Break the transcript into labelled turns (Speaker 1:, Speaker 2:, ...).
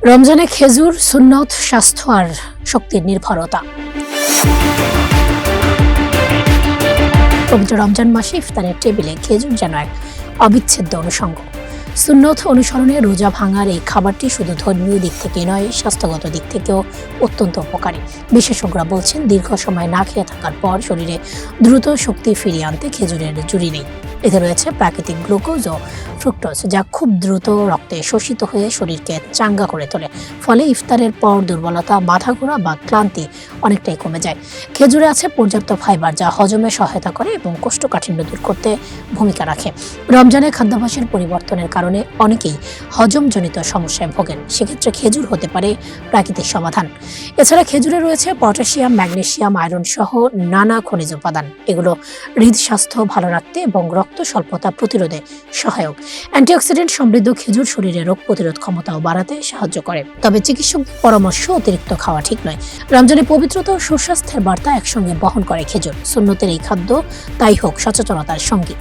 Speaker 1: রমজানে খেজুর সুন্নত, স্বাস্থ্য আর শক্তির নির্ভরতা। পবিত্র রমজান মাসে ইফতারের টেবিলে খেজুর যেন এক অবিচ্ছেদ্য অনুষঙ্গ। সুন্নত অনুসরণে রোজা ভাঙার এই খাবারটি শুধু ধর্মীয় দিক থেকে নয়, স্বাস্থ্যগত দিক থেকেও অত্যন্ত উপকারী। বিশেষজ্ঞরা বলছেন, দীর্ঘ সময় না খেয়ে থাকার পর শরীরে দ্রুত শক্তি ফিরিয়ে আনতে খেজুরের জুড়ি নেই। এতে রয়েছে প্রাকৃতিক গ্লুকোজ ও ফ্রুক্টোজ, যা খুব দ্রুত রক্তে শোষিত হয়ে শরীরকে চাঙ্গা করে তোলে। ফলে ইফতারের পর দুর্বলতা, মাথা ঘোরা বা ক্লান্তি অনেকটাই কমে যায়। খেজুরে আছে পর্যাপ্ত ফাইবার, যা হজমে সহায়তা করে এবং কোষ্ঠকাঠিন্য দূর করতে ভূমিকা রাখে। রমজানে খাদ্যাভ্যাসের পরিবর্তনের কারণে অনেকেই হজমজনিত সমস্যায় ভোগেন, সেক্ষেত্রে খেজুর হতে পারে প্রাকৃতিক সমাধান। এছাড়া খেজুরে রয়েছে পটাশিয়াম, ম্যাগনেসিয়াম, আয়রন সহ নানা খনিজ উপাদান। এগুলো হৃদস্বাস্থ্য ভালো রাখতে এবং রক্ত স্বল্পতা প্রতিরোধে সহায়ক। অ্যান্টিঅক্সিডেন্ট সমৃদ্ধ খেজুর শরীরে রোগ প্রতিরোধ ক্ষমতাও বাড়াতে সাহায্য করে। তবে চিকিৎসকদের পরামর্শ, অতিরিক্ত খাওয়া ঠিক নয়। রমজানে পবিত্রতা ও সুস্বাস্থ্যের বার্তা একসঙ্গে বহন করে খেজুর। সুন্নতের এই খাদ্য তাই হোক সচেতনতার সঙ্গী।